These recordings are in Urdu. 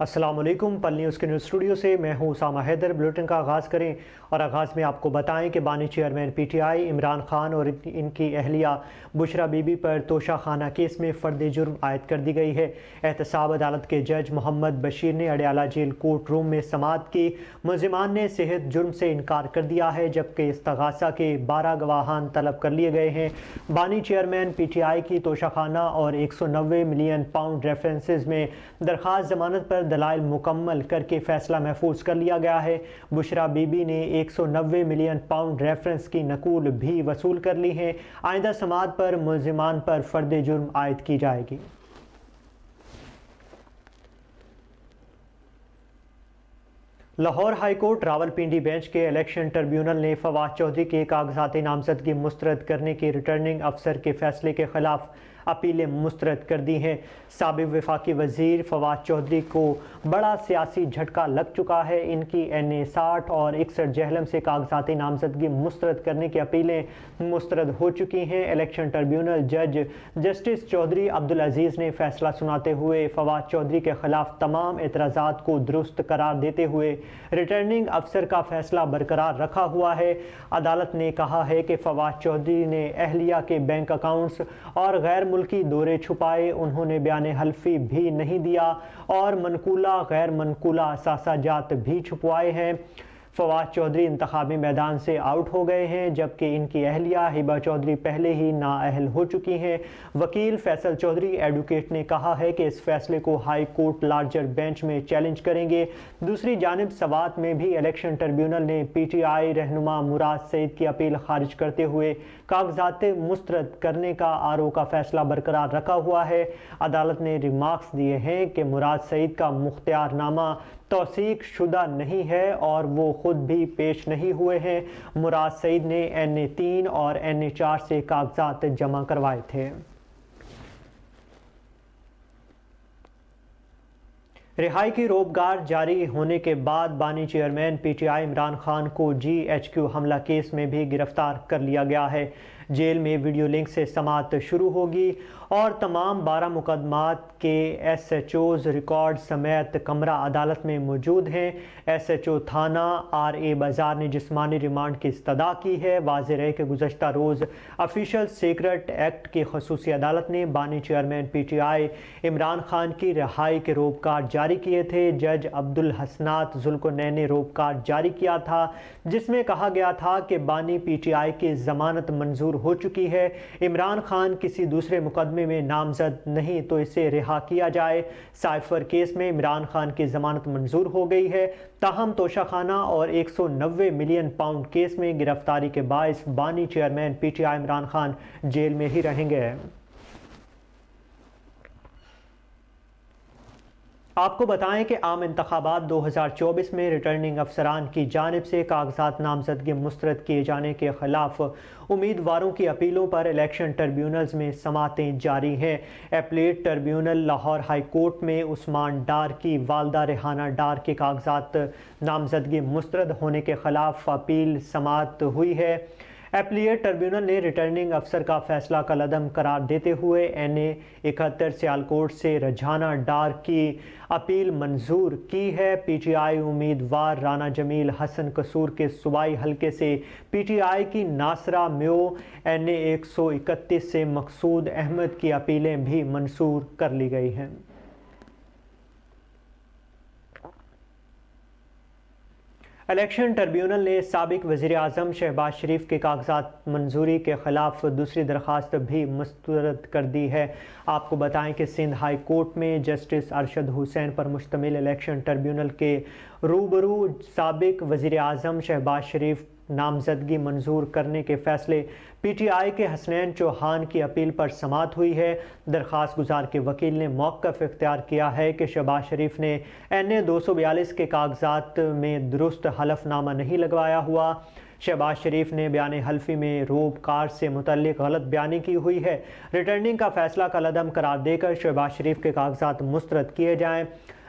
السلام علیکم۔ پل نیوز کے نیوز اسٹوڈیو سے میں ہوں اسامہ حیدر۔ بلیٹن کا آغاز کریں اور آغاز میں آپ کو بتائیں کہ بانی چیئرمین پی ٹی آئی عمران خان اور ان کی اہلیہ بشرا بی بی پر توشہ خانہ کیس میں فرد جرم عائد کر دی گئی ہے۔ احتساب عدالت کے جج محمد بشیر نے اڈیالہ جیل کورٹ روم میں سماعت کی۔ ملزمان نے صحت جرم سے انکار کر دیا ہے، جبکہ استغاثہ کے 12 گواہان طلب کر لیے گئے ہیں۔ بانی چیئرمین پی ٹی آئی کی توشہ خانہ اور 190 ملین پاؤنڈ ریفرنسز میں درخواست ضمانت پر دلائل مکمل کر کے فیصلہ محفوظ کر لیا گیا ہے۔ بشرا بی بی نے 190 ملین پاؤنڈ ریفرنس کی نقول بھی وصول کر لی ہیں۔ آئندہ سماعت پر ملزمان پر فرد جرم عائد کی جائے گی۔ Lahore high court Rawalpindi bench کے الیکشن ٹربیونل نے فواد چودھری کے کاغذات نامزدگی مسترد کرنے کے ریٹرننگ افسر کے فیصلے کے خلاف اپیلیں مسترد کر دی ہیں۔ سابق وفاقی وزیر فواد چودھری کو بڑا سیاسی جھٹکا لگ چکا ہے۔ ان کی NA 60 اور 61 جہلم سے کاغذات نامزدگی مسترد کرنے کی اپیلیں مسترد ہو چکی ہیں۔ الیکشن ٹربیونل جج جسٹس چودھری عبدالعزیز نے فیصلہ سناتے ہوئے فواد چودھری کے خلاف تمام اعتراضات کو درست قرار دیتے ہوئے ریٹرننگ افسر کا فیصلہ برقرار رکھا ہوا ہے۔ عدالت نے کہا ہے کہ فواد چودھری نے اہلیہ کے بینک اکاؤنٹس اور غیر ملکی دورے چھپائے، انہوں نے بیان حلفی بھی نہیں دیا اور منقولہ غیر منقولہ اثاثہ جات بھی چھپوائے ہیں۔ فواد چودھری انتخابی میدان سے آؤٹ ہو گئے ہیں، جبکہ ان کی اہلیہ ہبہ چودھری پہلے ہی نااہل ہو چکی ہیں۔ وکیل فیصل چودھری ایڈوکیٹ نے کہا ہے کہ اس فیصلے کو ہائی کورٹ لارجر بینچ میں چیلنج کریں گے۔ دوسری جانب سوات میں بھی الیکشن ٹربیونل نے پی ٹی آئی رہنما مراد سعید کی اپیل خارج کرتے ہوئے کاغذات مسترد کرنے کا RO کا فیصلہ برقرار رکھا ہوا ہے۔ عدالت نے ریمارکس دیے ہیں کہ مراد سعید کا مختار نامہ توثیق شدہ نہیں ہے اور وہ خود بھی پیش نہیں ہوئے ہیں۔ مراد سعید نے NA 3 اور NA 4 سے کاغذات جمع کروائے تھے۔ رہائی کی روبگار جاری ہونے کے بعد بانی چیئرمین پی ٹی آئی عمران خان کو GHQ حملہ کیس میں بھی گرفتار کر لیا گیا ہے۔ جیل میں ویڈیو لنک سے سماعت شروع ہوگی اور تمام 12 مقدمات کے SHO's ریکارڈ سمیت کمرہ عدالت میں موجود ہیں۔ SHO تھانہ RA بازار نے جسمانی ریمانڈ کی استدعا کی ہے۔ واضح رہے کہ گزشتہ روز آفیشل سیکرٹ ایکٹ کی خصوصی عدالت نے بانی چیئرمین پی ٹی آئی عمران خان کی رہائی کے روبکارڈ جاری کیے تھے۔ جج عبدالحسنات ذوالقرنین نے روبکارڈ جاری کیا تھا، جس میں کہا گیا تھا کہ بانی پی ٹی آئی کی ضمانت منظور ہو چکی ہے۔ عمران خان کسی دوسرے مقدمے میں نامزد نہیں تو اسے رہا کیا جائے۔ سائفر کیس میں عمران خان کی ضمانت منظور ہو گئی ہے، تاہم توشہ خانہ اور 190 ملین پاؤنڈ کیس میں گرفتاری کے باعث بانی چیئرمین پی ٹی آئی عمران خان جیل میں ہی رہیں گے۔ آپ کو بتائیں کہ عام انتخابات 2024 میں ریٹرننگ افسران کی جانب سے کاغذات نامزدگی مسترد کیے جانے کے خلاف امیدواروں کی اپیلوں پر الیکشن ٹربیونلز میں سماعتیں جاری ہیں۔ Appellate tribunal Lahore high court میں عثمان ڈار کی والدہ ریحانہ ڈار کے کاغذات نامزدگی مسترد ہونے کے خلاف اپیل سماعت ہوئی ہے۔ اپیلیٹ ٹربیونل نے ریٹرننگ افسر کا فیصلہ کالعدم قرار دیتے ہوئے NA 71 سیالکوٹ سے رجحانہ ڈار کی اپیل منظور کی ہے۔ پی ٹی آئی امیدوار رانا جمیل حسن قصور کے صوبائی حلقے سے پی ٹی آئی کی ناصرہ میو NA 131 سے مقصود احمد کی اپیلیں بھی منظور کر لی گئی ہیں۔ الیکشن ٹربیونل نے سابق وزیر اعظم شہباز شریف کے کاغذات منظوری کے خلاف دوسری درخواست بھی مسترد کر دی ہے۔ آپ کو بتائیں کہ سندھ ہائی کورٹ میں جسٹس ارشد حسین پر مشتمل الیکشن ٹربیونل کے روبرو سابق وزیر اعظم شہباز شریف نامزدگی منظور کرنے کے فیصلے پی ٹی آئی کے حسنین چوہان کی اپیل پر سماعت ہوئی ہے۔ درخواست گزار کے وکیل نے موقف اختیار کیا ہے کہ شہباز شریف نے NA 242 کے کاغذات میں درست حلف نامہ نہیں لگوایا ہوا۔ شہباز شریف نے بیان حلفی میں روب کارڈ سے متعلق غلط بیانی کی ہوئی ہے۔ ریٹرننگ کا فیصلہ کالعدم قرار دے کر شہباز شریف کے کاغذات مسترد کیے جائیں۔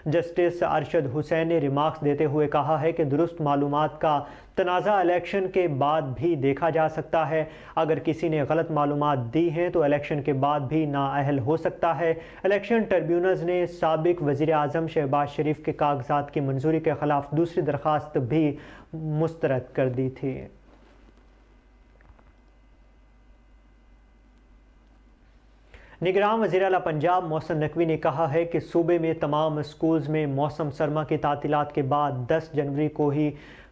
جسٹس ارشد حسین نے ریمارکس دیتے ہوئے کہا ہے کہ درست معلومات کا تنازع الیکشن کے بعد بھی دیکھا جا سکتا ہے۔ اگر کسی نے غلط معلومات دی ہیں تو الیکشن کے بعد بھی نااہل ہو سکتا ہے۔ الیکشن ٹریبیونلز نے سابق وزیر اعظم شہباز شریف کے کاغذات کی منظوری کے خلاف دوسری درخواست بھی مسترد کر دی تھی۔ نگراں وزیر اعلیٰ پنجاب محسن نقوی نے کہا ہے کہ صوبے میں تمام اسکولز میں موسم سرما کی تعطیلات کے بعد 10 جنوری کو ہی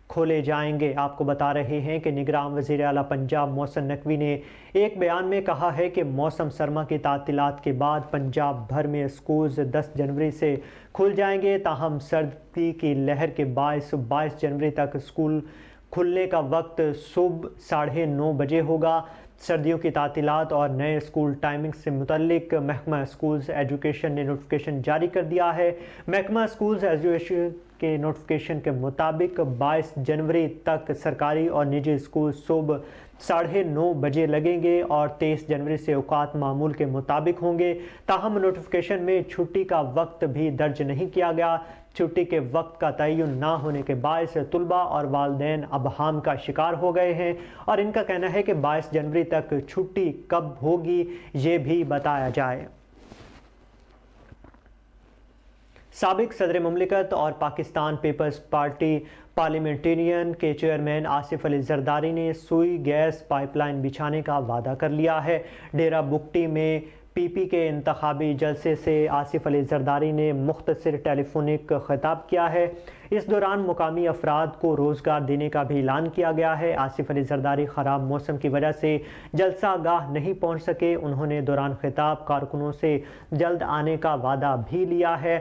کھولے جائیں گے۔ آپ کو بتا رہے ہیں کہ نگراں وزیر اعلیٰ پنجاب محسن نقوی نے ایک بیان میں کہا ہے کہ موسم سرما کی تعطیلات کے بعد پنجاب بھر میں اسکولز 10 جنوری سے کھل جائیں گے، تاہم سردی کی لہر کے باعث 22 جنوری تک اسکول کھلنے کا وقت صبح 9:30 بجے ہوگا۔ سردیوں کی تعطیلات اور نئے اسکول ٹائمنگ سے متعلق محکمہ اسکولز ایجوکیشن نے نوٹیفیکیشن جاری کر دیا ہے۔ محکمہ اسکولز ایجوکیشن کے نوٹیفیکیشن کے مطابق 22 جنوری تک سرکاری اور نجی اسکول صبح 9:30 بجے لگیں گے اور 23 جنوری سے اوقات معمول کے مطابق ہوں گے، تاہم نوٹیفیکیشن میں چھٹی کا وقت بھی درج نہیں کیا گیا۔ چھٹی کے وقت کا تعین نہ ہونے کے باعث طلباء اور والدین ابہام کا شکار ہو گئے ہیں اور ان کا کہنا ہے کہ 22 جنوری تک چھٹی کب ہوگی یہ بھی بتایا جائے۔ سابق صدر مملکت اور پاکستان پیپلز پارٹی پارلیمنٹرین کے چیئرمین آصف علی زرداری نے سوئی گیس پائپ لائن بچھانے کا وعدہ کر لیا ہے۔ ڈیرہ بگٹی میں پی پی کے انتخابی جلسے سے آصف علی زرداری نے مختصر ٹیلی فونک خطاب کیا ہے۔ اس دوران مقامی افراد کو روزگار دینے کا بھی اعلان کیا گیا ہے۔ آصف علی زرداری خراب موسم کی وجہ سے جلسہ گاہ نہیں پہنچ سکے۔ انہوں نے دوران خطاب کارکنوں سے جلد آنے کا وعدہ بھی لیا ہے۔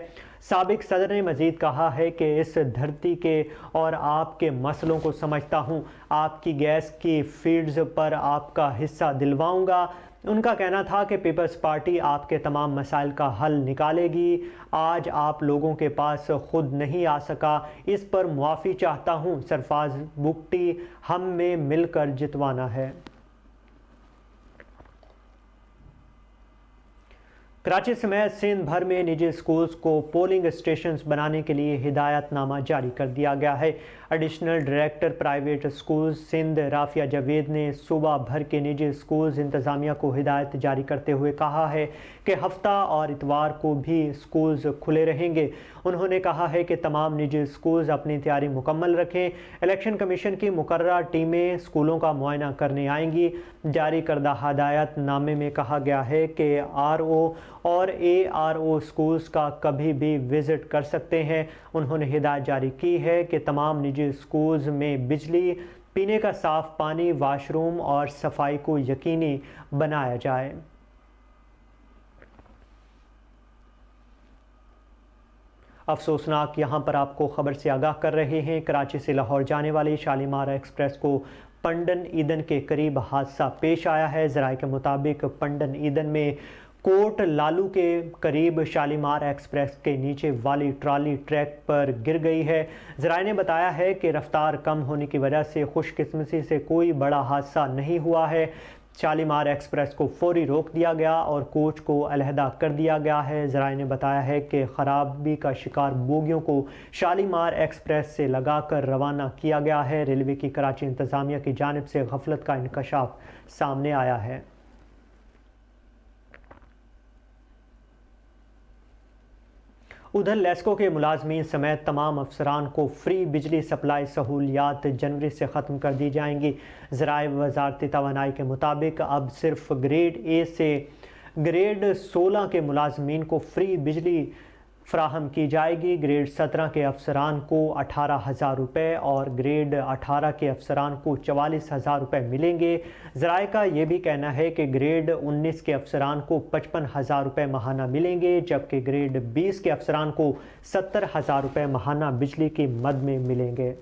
سابق صدر نے مزید کہا ہے کہ اس دھرتی کے اور آپ کے مسئلوں کو سمجھتا ہوں، آپ کی گیس کی فیلڈز پر آپ کا حصہ دلواؤں گا۔ ان کا کہنا تھا کہ پیپلز پارٹی آپ کے تمام مسائل کا حل نکالے گی۔ آج آپ لوگوں کے پاس خود نہیں آ سکا، اس پر معافی چاہتا ہوں۔ سرفراز بگٹی ہم میں مل کر جتوانا ہے۔ کراچی سمیت سندھ بھر میں نجی اسکولز کو پولنگ اسٹیشنز بنانے کے لیے ہدایت نامہ جاری کر دیا گیا ہے۔ Additional director private schools Sindh Rafia Javed نے صوبہ بھر کے نجی اسکولز انتظامیہ کو ہدایت جاری کرتے ہوئے کہا ہے کہ ہفتہ اور اتوار کو بھی اسکولز کھلے رہیں گے۔ انہوں نے کہا ہے کہ تمام نجی اسکولز اپنی تیاری مکمل رکھیں۔ الیکشن کمیشن کی مقررہ ٹیمیں اسکولوں کا معائنہ کرنے آئیں گی۔ جاری کردہ ہدایت نامے میں کہا گیا ہے کہ آر او اور اے آر او اسکولز کا کبھی بھی وزٹ کر سکتے ہیں۔ انہوں نے ہدایت جاری کی ہے کہ تمام نجی اسکولز میں بجلی، پینے کا صاف پانی، واش روم اور صفائی کو یقینی بنایا جائے۔ افسوسناک یہاں پر آپ کو خبر سے آگاہ کر رہے ہیں، کراچی سے لاہور جانے والی شالیمار ایکسپریس کو پنڈن ایدھن کے قریب حادثہ پیش آیا ہے۔ ذرائع کے مطابق پنڈن ایدھن میں کوٹ لالو کے قریب شالیمار ایکسپریس کے نیچے والی ٹرالی ٹریک پر گر گئی ہے۔ ذرائع نے بتایا ہے کہ رفتار کم ہونے کی وجہ سے خوش قسمتی سے کوئی بڑا حادثہ نہیں ہوا ہے۔ شالیمار ایکسپریس کو فوری روک دیا گیا اور کوچ کو علیحدہ کر دیا گیا ہے۔ ذرائع نے بتایا ہے کہ خرابی کا شکار بوگیوں کو شالیمار ایکسپریس سے لگا کر روانہ کیا گیا ہے۔ ریلوے کی کراچی انتظامیہ کی جانب سے غفلت کا انکشاف سامنے آیا ہے۔ ادھر لیسکو کے ملازمین سمیت تمام افسران کو فری بجلی سپلائی سہولیات جنوری سے ختم کر دی جائیں گی۔ ذرائع وزارتی توانائی کے مطابق اب صرف گریڈ اے سے گریڈ 16 کے ملازمین کو فری بجلی فراہم کی جائے گی۔ گریڈ 17 کے افسران کو 18,000 روپے اور گریڈ 18 کے افسران کو 44,000 روپے ملیں گے۔ ذرائع کا یہ بھی کہنا ہے کہ گریڈ 19 کے افسران کو 55,000 روپے ماہانہ ملیں گے، جبکہ گریڈ 20 کے افسران کو 70,000 روپے ماہانہ بجلی کی مد میں ملیں گے۔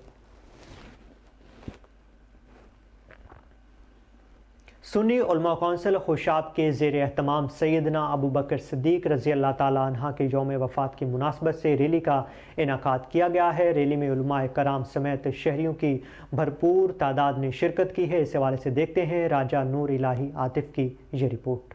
سنی علماء کونسل خوشاب کے زیر اہتمام سیدنا ابو بکر صدیق رضی اللہ تعالیٰ عنہ کے یوم وفات کی مناسبت سے ریلی کا انعقاد کیا گیا ہے۔ ریلی میں علماء کرام سمیت شہریوں کی بھرپور تعداد نے شرکت کی ہے۔ اس حوالے سے دیکھتے ہیں راجہ نور الہی عاطف کی یہ رپورٹ۔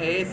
A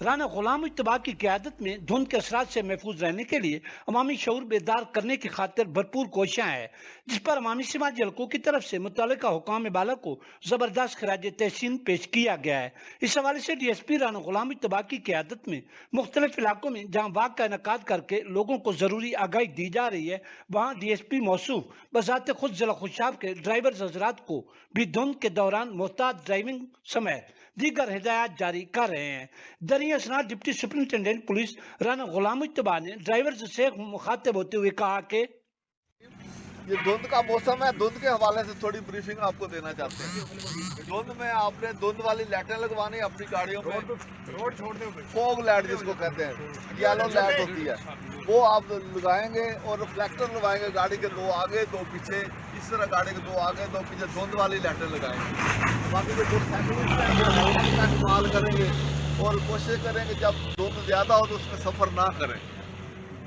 رانا غلام اجتبا کی قیادت میں دھند کے اثرات سے محفوظ رہنے کے لیے عوامی شعور بیدار کرنے کی خاطر بھرپور کوششیں ہیں، جس پر عوامی سماجی حلقوں کی طرف سے متعلقہ حکام بالا کو زبردست خراج تحسین پیش کیا گیا ہے۔ اس حوالے سے D S P Rana Ghulam اجتبا کی قیادت میں مختلف علاقوں میں جہاں واک کا انعقاد کر کے لوگوں کو ضروری آگاہی دی جا رہی ہے، وہاں ڈی ایس پی موصوف بذات خود ضلع خوشاب کے ڈرائیورز حضرات کو بھی دھند کے دوران محتاط ڈرائیونگ سمیت دیگر ہدایات جاری کر رہے ہیں۔ دریں اثناء deputy superintendent police Rana Ghulam اجتبا نے ڈرائیورز سے مخاطب ہوتے ہوئے کہا کہ یہ دھند کا موسم ہے، دھند کے حوالے سے تھوڑی بریفنگ آپ کو دینا چاہتے ہیں۔ دھند میں آپ نے دھند والی لائٹیں لگوانی اپنی گاڑیوں میں، روڈ چھوڑتے ہوئے فوگ لائٹ جس کو کہتے ہیں، یلو لائٹ ہوتی ہے، وہ آپ لگائیں گے اور ریفلیکٹر لگائیں گے گاڑی کے دو آگے دو پیچھے، اس طرح گاڑی کے دو آگے دو پیچھے دھند والی لائٹیں لگائیں گے۔ باقی جو سائیکلسٹ ہیں وہ ہیلمٹ کا استعمال کریں گے اور کوشش کریں گے جب دھند زیادہ ہو تو اس میں سفر نہ کریں،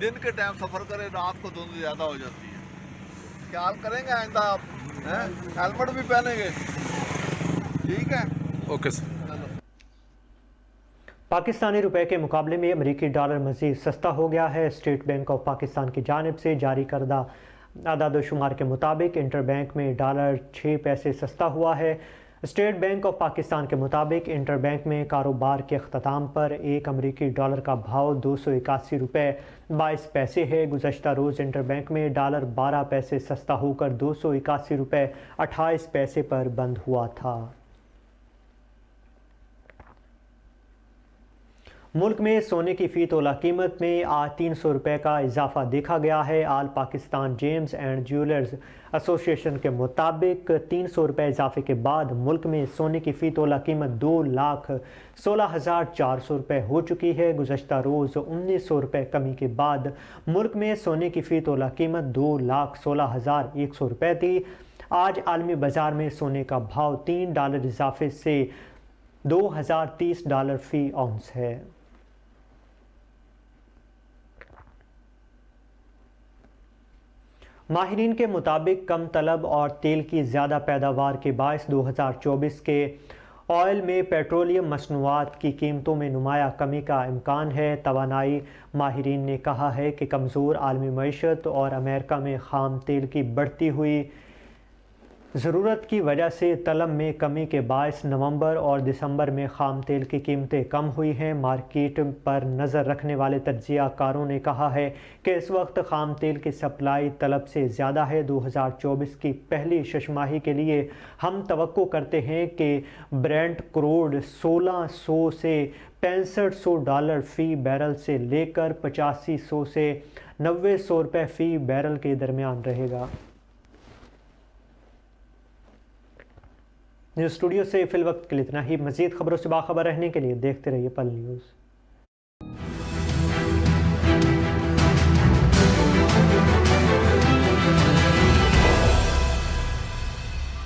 دن کے ٹائم سفر کریں، رات کو دھند زیادہ ہو جاتی ہے۔ خیال کریں گے آئندہ آپ ہیلمٹ بھی پہنیں گے، ٹھیک ہے؟ Okay sir. پاکستانی روپے کے مقابلے میں امریکی ڈالر مزید سستا ہو گیا ہے۔ اسٹیٹ بینک آف پاکستان کی جانب سے جاری کردہ اعداد و شمار کے مطابق انٹر بینک میں ڈالر 6 پیسے سستا ہوا ہے۔ اسٹیٹ بینک آف پاکستان کے مطابق انٹر بینک میں کاروبار کے اختتام پر ایک امریکی ڈالر کا بھاؤ 281 روپے 22 پیسے ہے۔ گزشتہ روز انٹر بینک میں ڈالر 12 پیسے سستا ہو کر 281 روپے 28 پیسے پر بند ہوا تھا۔ ملک میں سونے کی فی تولہ قیمت میں آج 300 روپے کا اضافہ دیکھا گیا ہے۔ آل پاکستان جیمز اینڈ جیولرز ایسوسی ایشن کے مطابق 300 روپے اضافے کے بعد ملک میں سونے کی فی تولہ قیمت 2,16,400 روپے ہو چکی ہے۔ گزشتہ روز 1900 روپے کمی کے بعد ملک میں سونے کی فی تولہ قیمت 2,16,100 روپے تھی۔ آج عالمی بازار میں سونے کا بھاؤ $3 اضافے سے $2,030 فی اونس ہے۔ ماہرین کے مطابق کم طلب اور تیل کی زیادہ پیداوار کے باعث 2024 کے آئل میں پیٹرولیم مصنوعات کی قیمتوں میں نمایاں کمی کا امکان ہے۔ توانائی ماہرین نے کہا ہے کہ کمزور عالمی معیشت اور امریکہ میں خام تیل کی بڑھتی ہوئی ضرورت کی وجہ سے طلب میں کمی کے باعث نومبر اور دسمبر میں خام تیل کی قیمتیں کم ہوئی ہیں۔ مارکیٹ پر نظر رکھنے والے تجزیہ کاروں نے کہا ہے کہ اس وقت خام تیل کی سپلائی طلب سے زیادہ ہے۔ 2024 کی پہلی شش ماہی کے لیے ہم توقع کرتے ہیں کہ برینٹ کروڈ $1,600 سے $6500 فی بیرل سے لے کر $8500 سے $900 روپے فی بیرل کے درمیان رہے گا۔ نیوز اسٹوڈیو سے فی الوقت کے لیے اتنا ہی۔ مزید خبروں سے باخبر رہنے کے لیے دیکھتے رہیے پل نیوز۔